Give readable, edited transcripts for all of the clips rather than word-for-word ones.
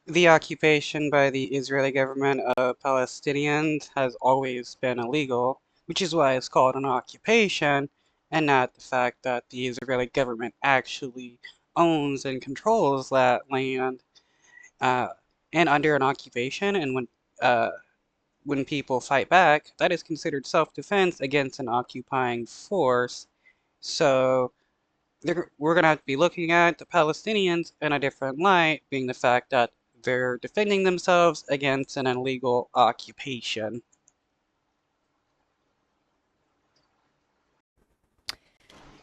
The occupation by the Israeli government of Palestinians has always been illegal, which is why it's called an occupation, and not the fact that the Israeli government actually owns and controls that land. Uh, and under an occupation, and when people fight back, that is considered self-defense against an occupying force. So we're going to have to be looking at the Palestinians in a different light, being the fact that they're defending themselves against an illegal occupation.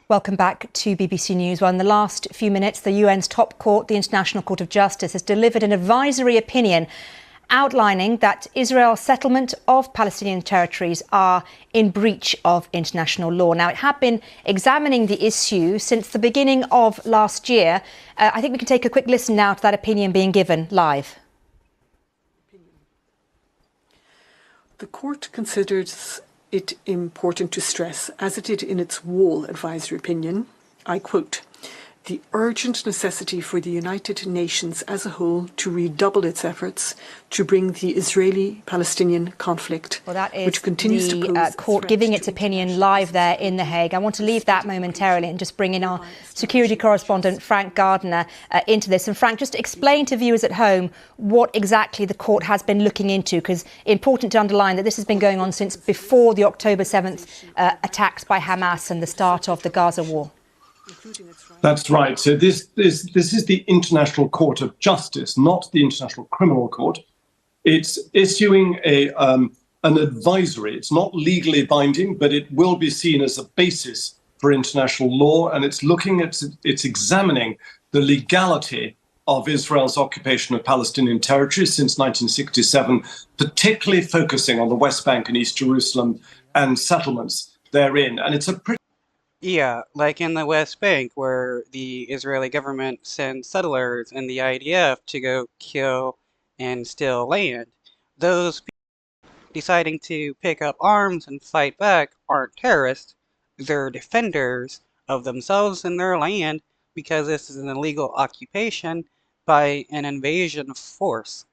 Welcome back to BBC News. Well, in the last few minutes, the UN's top court, the International Court of Justice, has delivered an advisory opinion outlining that Israel's settlement of Palestinian territories are in breach of international law. Now, it had been examining the issue since the beginning of last year. I think we can take a quick listen now to that opinion being given live. The court considers it important to stress, as it did in its Wall advisory opinion, I quote, the urgent necessity for the United Nations as a whole to redouble its efforts to bring the Israeli-Palestinian conflict, well, that is which continues to pose the court giving its opinion live there in The Hague. I want to leave that momentarily and just bring in our security correspondent, Frank Gardner, into this. And Frank, just explain to viewers at home what exactly the court has been looking into, because important to underline that this has been going on since before the October 7th attacks by Hamas and the start of the Gaza war. That's right. So this is the International Court of Justice, not the International Criminal Court. It's issuing an advisory. It's not legally binding, but it will be seen as a basis for international law. And it's examining the legality of Israel's occupation of Palestinian territories since 1967, particularly focusing on the West Bank and East Jerusalem and settlements therein. And it's a pretty Yeah, like in the West Bank, where the Israeli government sends settlers and the IDF to go kill and steal land. Those people deciding to pick up arms and fight back aren't terrorists, they're defenders of themselves and their land, because this is an illegal occupation by an invasion force.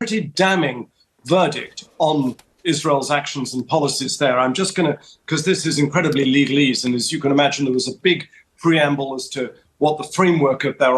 pretty damning verdict on Israel's actions and policies there. I'm just going to, because this is incredibly legalese, and as you can imagine, there was a big preamble as to what the framework of their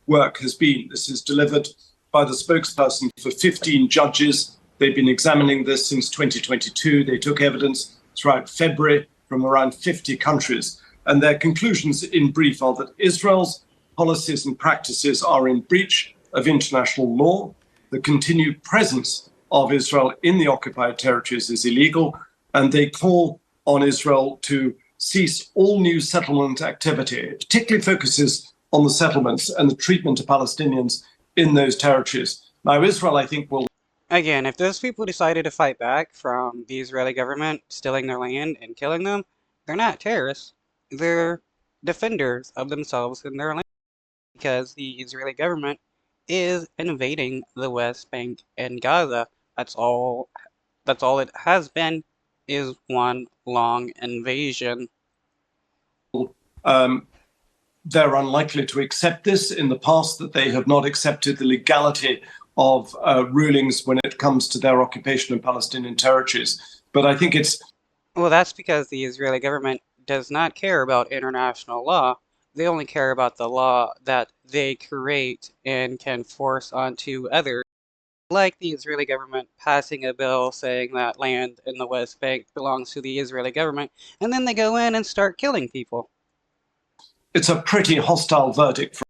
work has been. This is delivered by the spokesperson for 15 judges. They've been examining this since 2022. They took evidence throughout February from around 50 countries. And their conclusions in brief are that Israel's policies and practices are in breach of international law. The continued presence of Israel in the occupied territories is illegal, and they call on Israel to cease all new settlement activity. It particularly focuses on the settlements and the treatment of Palestinians in those territories. Now, Israel, I think, will... Again, if those people decided to fight back from the Israeli government stealing their land and killing them, they're not terrorists. They're defenders of themselves and their land, because the Israeli government is invading the West Bank and Gaza. That's all it has been, is one long invasion. They're unlikely to accept this. In the past, that they have not accepted the legality of rulings when it comes to their occupation of Palestinian territories. But I think it's... Well, that's because the Israeli government does not care about international law. They only care about the law that they create and can force onto others. Like the Israeli government passing a bill saying that land in the West Bank belongs to the Israeli government, and then they go in and start killing people. It's a pretty hostile verdict